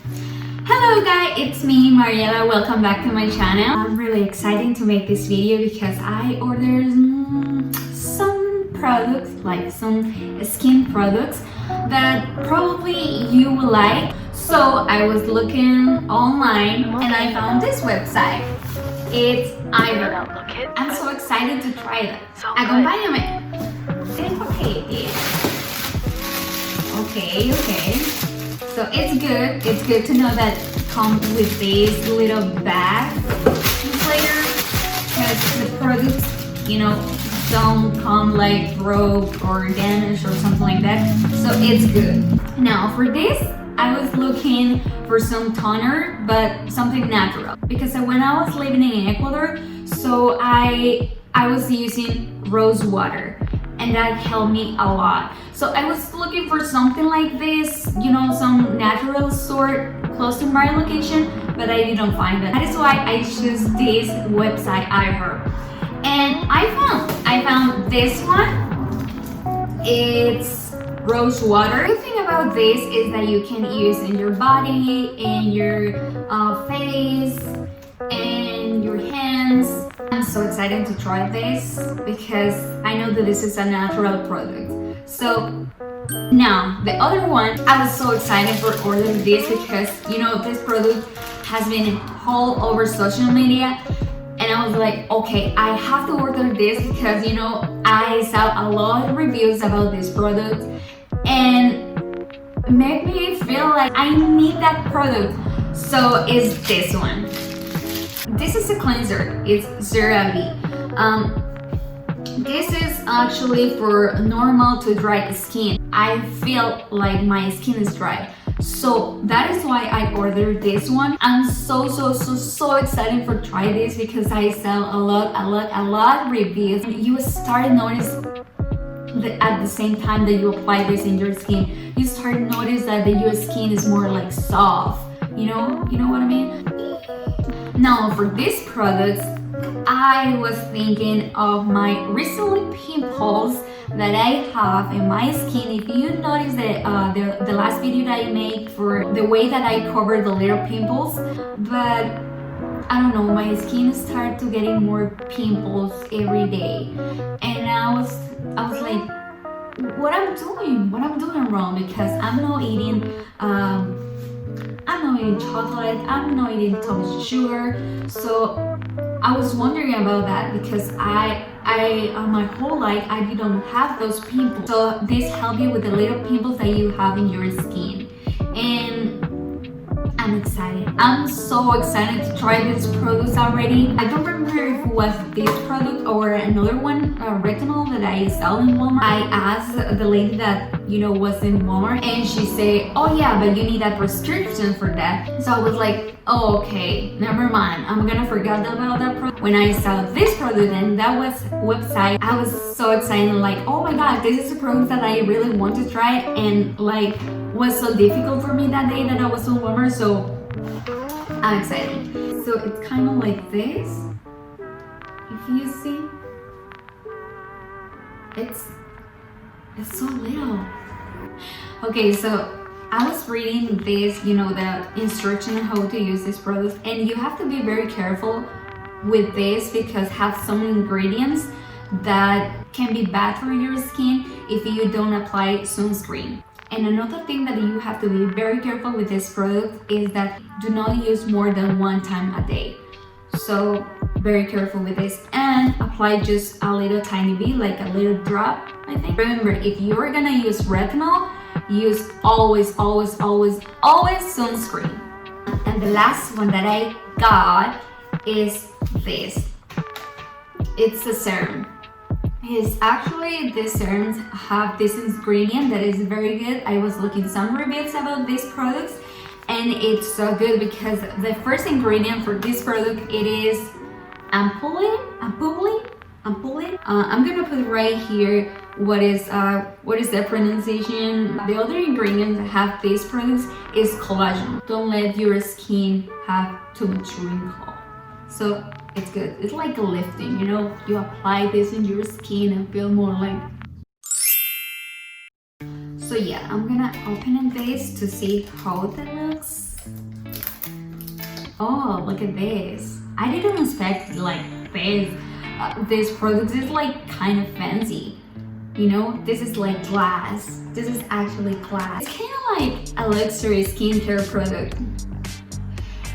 Hello guys, it's me Mariela. Welcome back to my channel. I'm really excited to make this video because I ordered some products, like some skin products that probably you will like. So I was looking online and I found this website. It's IHERB. I'm so excited to try it. Acompáñame. Okay. So it's good to know that it comes with this little bag later, because the products, don't come like broke or damaged or something like that. So it's good. Now for this, I was looking for some toner, but something natural, because when I was living in Ecuador, so I was using rose water, and that helped me a lot. So I was looking for something like this, some natural store close to my location, but I didn't find it. That is why I chose this website, IHERB. And I found this one. It's rose water. The good thing about this is that you can use in your body, in your face, and your hands. I'm so excited to try this because I know that this is a natural product. So now the other one, I was so excited for ordering this because this product has been all over social media, and I was like, okay, I have to order this because I saw a lot of reviews about this product and made me feel like I need that product. So it's this one. This is a cleanser. It's Serum. This is actually for normal to dry skin. I feel like my skin is dry, so that is why I ordered this one. I'm so excited for try this because I saw a lot of reviews. You start notice that at the same time that you apply this in your skin, you start notice that your skin is more like soft. You know what I mean? Now for these products, I was thinking of my recent pimples that I have in my skin. If you notice that the last video that I made for the way that I cover the little pimples, but I don't know, my skin started to getting more pimples every day, and I was like, what I'm doing wrong, because I'm not eating chocolate, I'm not eating too much sugar. So I was wondering about that because I my whole life I didn't have those pimples. So this helps you with the little pimples that you have in your skin. And I'm excited. I'm so excited to try these products already. I don't remember if it was this product or another one, Retinol, that I saw in Walmart. I asked the lady that was in Walmart, and she said, oh yeah, but you need a prescription for that. So I was like, oh, okay, never mind, I'm gonna forget about that product. When I saw this product and that was website, I was so excited, like, oh my god, this is a product that I really want to try, and like was so difficult for me that day that I was in Walmart. So I'm excited. So it's kind of like this. If you see, it's so little. Okay, so I was reading this, the instruction on how to use this product, and you have to be very careful with this because have some ingredients that can be bad for your skin if you don't apply sunscreen. And another thing that you have to be very careful with this product is that do not use more than one time a day. So very careful with this, and apply just a little tiny bit, like a little drop, I think. Remember, if you're gonna use retinol, use always sunscreen. And the last one that I got is this. It's a serum. It's actually, these serums have this ingredient that is very good. I was looking some reviews about these products, and it's so good because the first ingredient for this product, it is ampoule. I'm gonna put right here what is the pronunciation. The other ingredient that have these products is collagen. Don't let your skin have too much wrinkle. So it's good. It's like a lifting, you apply this in your skin and feel more like. So yeah, I'm gonna open this to see how it looks. Oh, look at this. I didn't expect like this. This product is like kind of fancy. You know, this is like glass. This is actually glass. It's kind of like a luxury skincare product.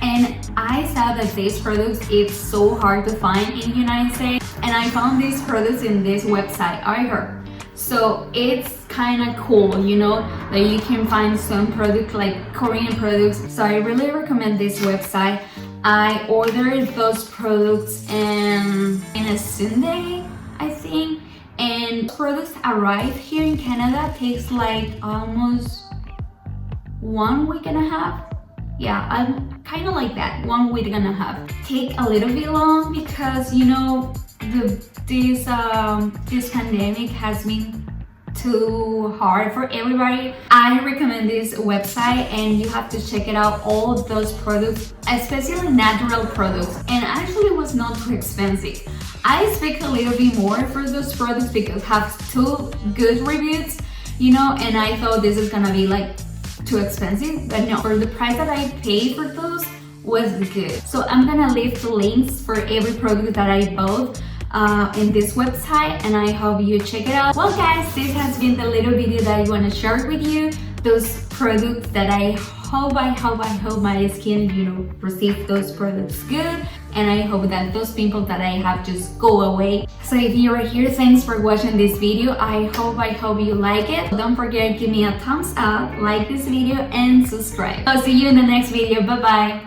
And I saw that these products is so hard to find in the United States. And I found these products in this website, IHERB. So it's kind of cool, you know, that you can find some products like Korean products. So I really recommend this website. I ordered those products in a Sunday, I think. And products arrive here in Canada takes like almost 1 week and a half. Yeah, I'm kind of like that, 1 week and a half. Take a little bit long because, you know, this pandemic has been too hard for everybody. I recommend this website and you have to check it out, all of those products, especially natural products, and actually it was not too expensive. I expect a little bit more for those products because have 2 good reviews, you know, and I thought this is gonna be like too expensive, but no, for the price that I paid for those was good. So I'm gonna leave the links for every product that I bought in this website, and I hope you check it out. Well guys, this has been the little video that I want to share with you, those products that I hope my skin, you know, receive those products good, and I hope that those pimples that I have just go away. So if you are here, thanks for watching this video. I hope you like it. Don't forget, give me a thumbs up, like this video, and subscribe. I'll see you in the next video. Bye bye.